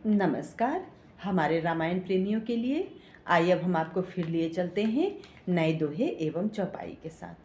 नमस्कार। हमारे रामायण प्रेमियों के लिए आइए अब हम आपको फिर लिए चलते हैं नए दोहे एवं चौपाई के साथ।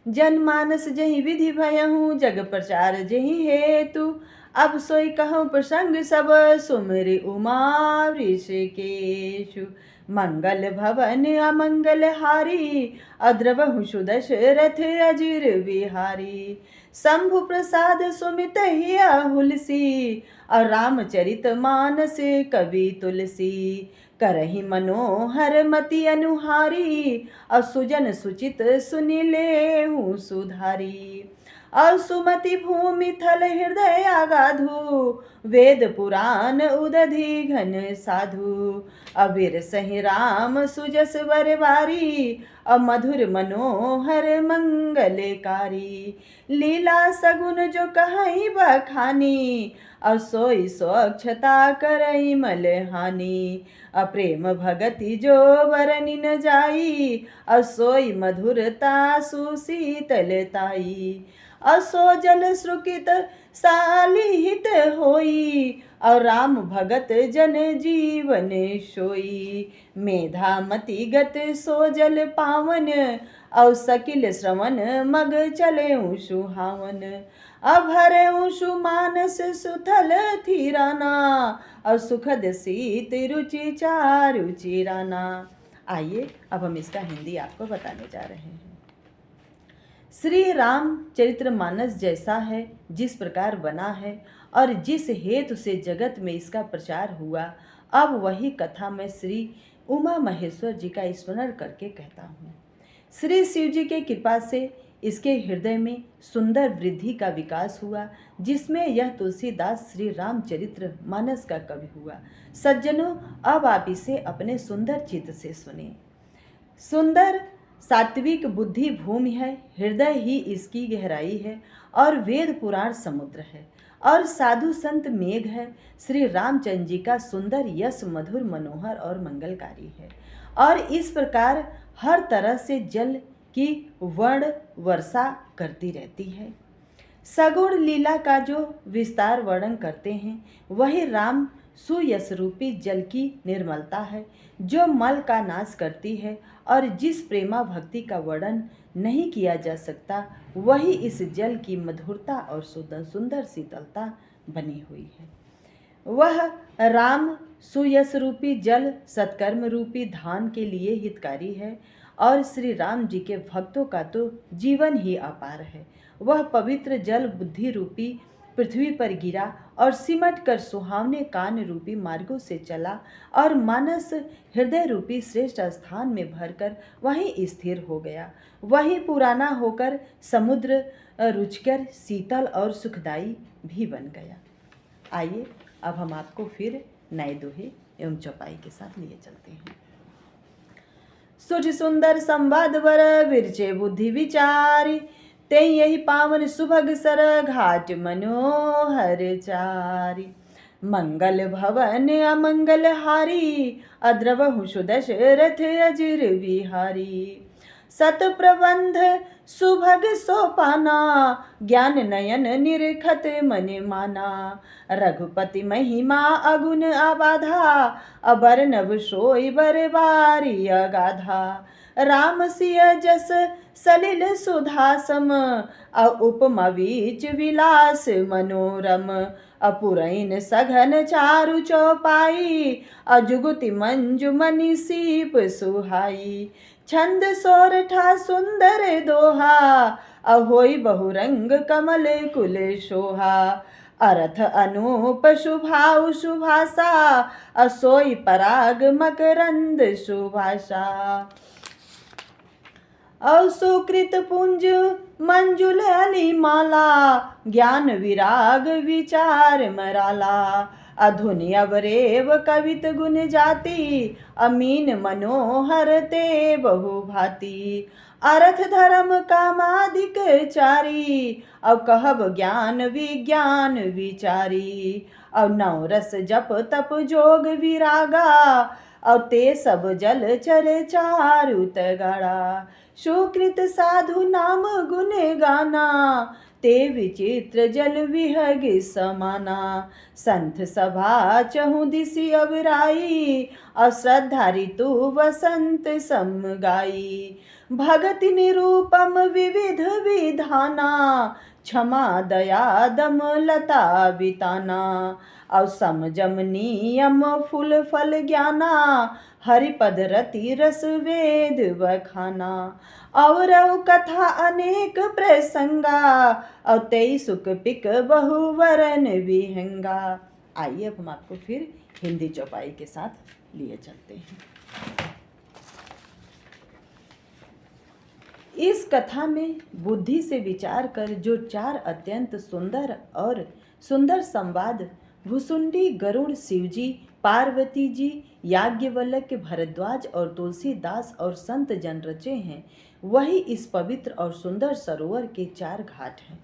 जनमानस जहि विधि भयहूँ, जग प्रचार जहि हेतु। अब सोई कहूँ प्रसंग सब, सुमिरि उमा ऋषिकेशु। मंगल भवन अमंगल हारी, अद्रवहु सुदशरथ अजिर बिहारी। शंभु प्रसाद सुमित हिया हुलसी, और रामचरित मानस कवि तुलसी। करहि मनोहर मति अनुहारी, और सुजन सुचित सुनि लेहु सुधारी। और सुमति भूमि थल हृदय अगाधु, वेद पुराण उदधि घन साधु। अबीर सहि राम सुजस वर बारी, मधुर मनोहर मंगलकारी। लीला सगुन जो कहई बखानी, सोई स्वच्छता करई मलहानी। प्रेम भगति जो बरनि न जाई, सोई मधुरता सुशीतलताई। सो जल श्रुकित सालिहित होई, और राम भगत जन जीवन सोई। मेधा मति गत सो जल पावन, और सकिल श्रवण मग चले सुहावन। अभर सुमानस सुथल थीराना, और सुखद शीत रुचि चारु चिराना। आइए अब हम इसका हिंदी आपको बताने जा रहे हैं। श्री रामचरितमानस जैसा है, जिस प्रकार बना है और जिस हेतु से जगत में इसका प्रचार हुआ, अब वही कथा मैं श्री उमा महेश्वर जी का स्मरण करके कहता हूँ। श्री शिव जी के कृपा से इसके हृदय में सुंदर वृद्धि का विकास हुआ, जिसमें यह तुलसीदास श्री रामचरित्र मानस का कवि हुआ। सज्जनों, अब आप इसे अपने सुंदर चित्त से सुने। सुंदर सात्विक बुद्धि भूमि है, हृदय ही इसकी गहराई है, और वेद पुराण समुद्र है, और साधु संत मेघ है। श्री रामचंद्र जी का सुंदर यश मधुर मनोहर और मंगलकारी है, और इस प्रकार हर तरह से जल की वर्ण वर्षा करती रहती है। सगुण लीला का जो विस्तार वर्णन करते हैं, वही राम सुयश रूपी जल की निर्मलता है, जो मल का नाश करती है, और जिस प्रेमा भक्ति का वर्णन नहीं किया जा सकता, वही इस जल की मधुरता और सुंदर शीतलता बनी हुई है। वह राम सुयश रूपी जल सत्कर्म रूपी धान के लिए हितकारी है, और श्री राम जी के भक्तों का तो जीवन ही अपार है। वह पवित्र जल बुद्धि रूपी पृथ्वी पर गिरा, और सिमट कर सुहावने कान रूपी मार्गों से चला, और मानस हृदय रूपी श्रेष्ठ स्थान में भरकर वहीं स्थिर हो गया। वहीं पुराना होकर समुद्र रुचकर शीतल और सुखदायी भी बन गया। आइए अब हम आपको फिर नए दोहे एवं चौपाई के साथ लिए चलते हैं। सुठ सुंदर संवाद वर विरचे बुद्धि विचारी, ते यही पावन सुभग सर घाट मनोहर चारी। मंगल भवन अमंगल हारी, अद्रवहु सुदशरथ अजिर बिहारी। सत प्रबंध सुभग सोपाना, ज्ञान नयन निरखत मन माना। रघुपति महिमा अगुण अबाधा, अबर नभ सोई बरबारी अगाधा। राम सिय जस सलिल सुधासम, उपमा बीच विलास मनोरम। अपुरैन सघन चारु चौपाई, अजुगुति मंजु मनि सीप सुहाई। छंद सोरठा सुंदर दोहा, अहोई बहुरंग कमल कुल शोभा। अर्थ अनूप शुभाउ सुभाषा, असोई पराग मकरंद सुभाषा। सुकृत पुंज मंजुल अली माला, ज्ञान विराग विचार मराला। अधुनि अवरेव कवित गुण जाति, अमीन मनोहर ते बहु भांति। अर्थ धर्म कामादिक चारी, अब कहब ज्ञान विज्ञान विचारी। अब नौ रस जप तप जोग विरागा, अब ते सब जल चर चारु तगाड़ा। सुकृत साधु नाम गुण गाना, ते विचित्र जल विहग समाना। संत सभा चहु दिसि अवराई, अश्रद्धा ऋतु वसंत सम गाई। भगति निरूपम विविध विधाना, क्षमा दया दम लता बिताना। और समजम नियम फूल फल ज्ञाना, हरिपद रति रस वेद बखाना। और कथा अनेक प्रसंगा, और तेई सुख पिक बहुवरन विहंगा। आइए अब हम आपको फिर हिंदी चौपाई के साथ लिए चलते हैं। इस कथा में बुद्धि से विचार कर जो 4 अत्यंत सुंदर संवाद भुसुंडी, गरुड़, शिवजी, पार्वती जी, याज्ञवल्क्य, भरद्वाज और तुलसीदास और संत जन रचे हैं, वही इस पवित्र और सुंदर सरोवर के 4 घाट हैं।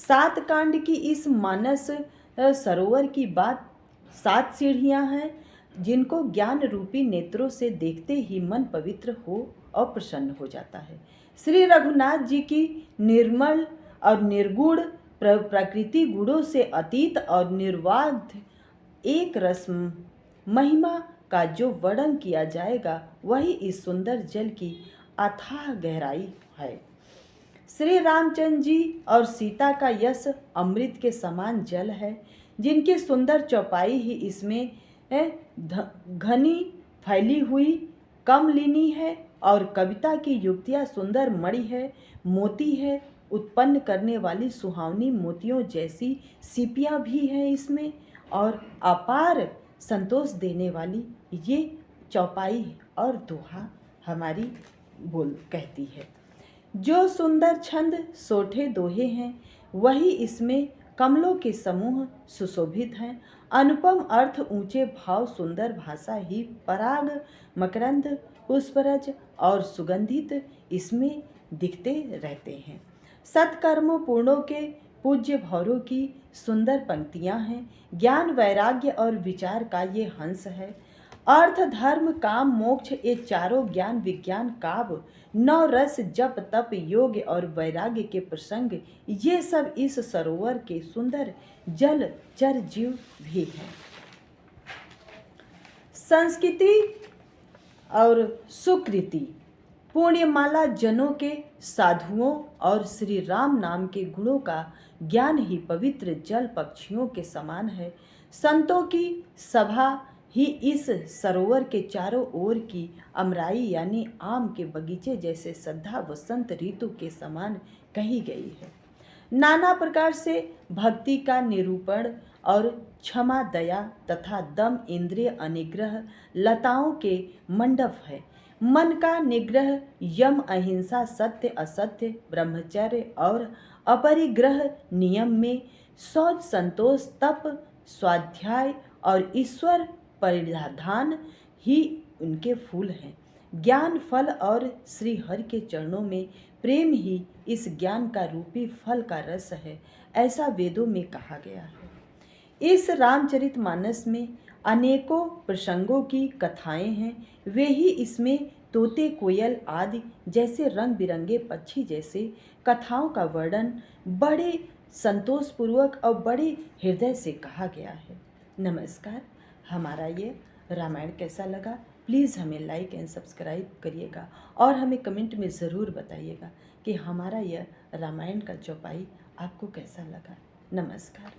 7 कांड की इस मानस सरोवर की बात 7 सीढ़ियां हैं, जिनको ज्ञान रूपी नेत्रों से देखते ही मन पवित्र हो और प्रसन्न हो जाता है। श्री रघुनाथ जी की निर्मल और निर्गुण प्रकृति गुणों से अतीत और निर्वाध एक रस महिमा का जो वर्णन किया जाएगा, वही इस सुंदर जल की अथाह गहराई है। श्री रामचंद्र जी और सीता का यश अमृत के समान जल है, जिनकी सुंदर चौपाई ही इसमें घनी फैली हुई कमलिनी है, और कविता की युक्तियाँ सुंदर मणि है, मोती है, उत्पन्न करने वाली सुहावनी मोतियों जैसी सीपियाँ भी हैं इसमें, और अपार संतोष देने वाली ये चौपाई और दोहा हमारी बोल कहती है। जो सुंदर छंद सोठे दोहे हैं, वही इसमें कमलों के समूह सुशोभित हैं। अनुपम अर्थ, ऊंचे भाव, सुंदर भाषा ही पराग, मकरंद, पुष्परज और सुगंधित इसमें दिखते रहते हैं। सत्कर्मों पूर्णों के पूज्य भौरों की सुंदर पंक्तियां हैं। ज्ञान, वैराग्य और विचार का ये हंस है। अर्थ, धर्म, काम, मोक्ष ये चारों ज्ञान विज्ञान काव्य, 9 रस, जप, तप, योग और वैराग्य के प्रसंग, ये सब इस सरोवर के सुंदर जल चर जीव भी हैं। संस्कृति और सुकृति, पुण्यमाला जनों के, साधुओं और श्री राम नाम के गुणों का ज्ञान ही पवित्र जल पक्षियों के समान है। संतों की सभा ही इस सरोवर के चारों ओर की अमराई यानी आम के बगीचे जैसे श्रद्धा वसंत ऋतु के समान कही गई है। नाना प्रकार से भक्ति का निरूपण और क्षमा, दया तथा दम, इंद्रिय अनिग्रह लताओं के मंडप है। मन का निग्रह, यम, अहिंसा, सत्य असत्य, ब्रह्मचर्य और अपरिग्रह नियम में, शौच, संतोष, तप, स्वाध्याय और ईश्वर परिधान ही उनके फूल हैं। ज्ञान फल और श्री हरि के चरणों में प्रेम ही इस ज्ञान का रूपी फल का रस है, ऐसा वेदों में कहा गया है। इस रामचरितमानस में अनेकों प्रसंगों की कथाएं हैं। वे ही इसमें तोते, कोयल आदि जैसे रंग बिरंगे पक्षी जैसे कथाओं का वर्णन बड़े संतोषपूर्वक और बड़े हृदय से कहा गया है। नमस्कार। हमारा ये रामायण कैसा लगा, प्लीज़ हमें लाइक एंड सब्सक्राइब करिएगा और हमें कमेंट में ज़रूर बताइएगा कि हमारा यह रामायण का चौपाई आपको कैसा लगा। नमस्कार।